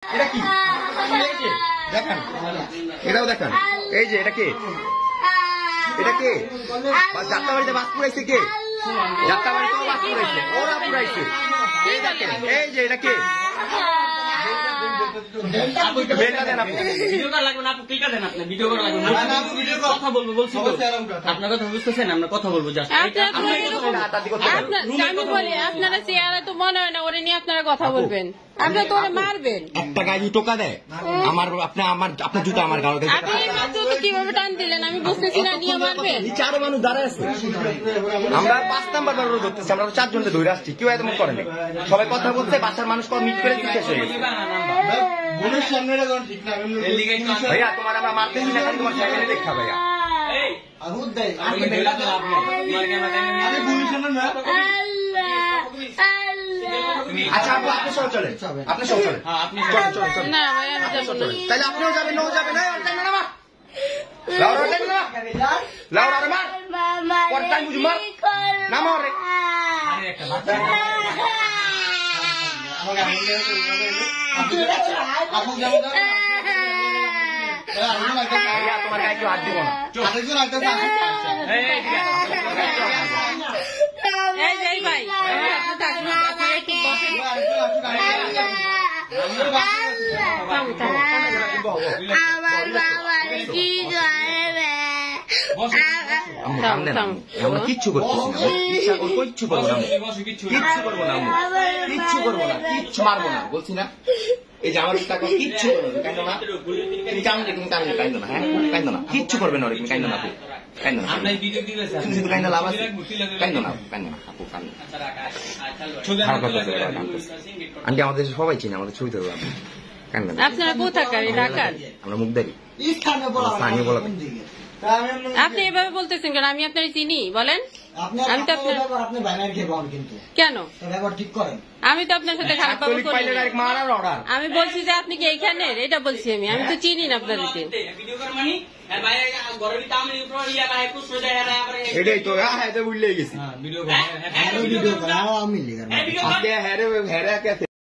এটা কি দেখেন, এটাও দেখেন, এই যে এটা কে, এটা কে যাত্রাবাড়িতে বাস পুরাইছে, কে যাত্রাবাড়িতেও বাস পুরাইছে, ওরা পুরাইছে। এই দেখেন, এই যে এটা কে, কথা বলবো বলছি, আপনার কথা বুঝতেছেন, আমরা কথা বলবো। আমি বলি আপনারা চেয়ারে তো মনে হয় না ওরে নিয়ে আপনারা কথা বলবেন, আপনারা তো ওরে মারবেন। একটা গাড়ি টোকা দেয় আমার, আপনার জুতো আমার গাড়ি, আপনি মাত্র তো কিভাবে টান দিলেন আমি বুঝতেছি না, নিয়ে মারবেন। নিচে আরো মানুষ দাঁড়ায় আছে, আমরা 5 নাম্বার বারবার ধরতেছি, আমরা 4 জনকে ধরে আসছি, কেউ এত করেন, সবাই কথা বলছে, বাসার মানুষ মিট করে শেষ হয়ে গেছে। ভাইয়া তোমার আমরা মারতেছি না, তোমার ফ্যামিলি দেখা ভাইয়া। আচ্ছা আপু, আপনি সব চলেন, আপনি সব চলেন, না ভাই আমি যাবো না। তাহলে আপনিও যাবেন, ও যাবেন, লাউরা রে মার, করতাম বুঝি মার, নামো রে। তোমার গায়ে কেউ হাত দিব না। ভাই একটু বসেন। আমার বাবা কি আমরা কিচ্ছু কিচ্ছু করবো না, কিচ্ছু করবো না, কিচ্ছু করবো না, কিচ্ছু মারবো না, বলছি না। এই যে আমার টাকা কিচ্ছু করবো না, কাইন্দ না, তুমি কান্দে, তুমি কান্দে, কাইন্দ না, হ্যাঁ কাইন্দ না, কিচ্ছু করবে না, তুমি কাইন্দ না, আপু কাইন্দ না, তুমি শুধু কাইন্দ লাভ আছে, কাইন্দ না, কাইন্দ না, আপু কান্দ। আন্টি আমাদের সবাই চিনি, আমাদের ছবি ধরবো, কাইন্দ না। আপনারা কোথাকার? ঢাকার? আমরা মুগদারি, স্থানীয় বলা। আপনি এভাবে বলতেছেন কেন? আমি আপনার চিনি, বলেন। আমি তো কেন, আমি তো আপনার সাথে খারাপ ব্যবহার করি। আমি বলছি যে আপনি কি এইখানে, এটা বলছি আমি, আমি তো চিনি না আপনাদেরকে। এটাই তো হ্যাঁ, বুঝলেই গেছি।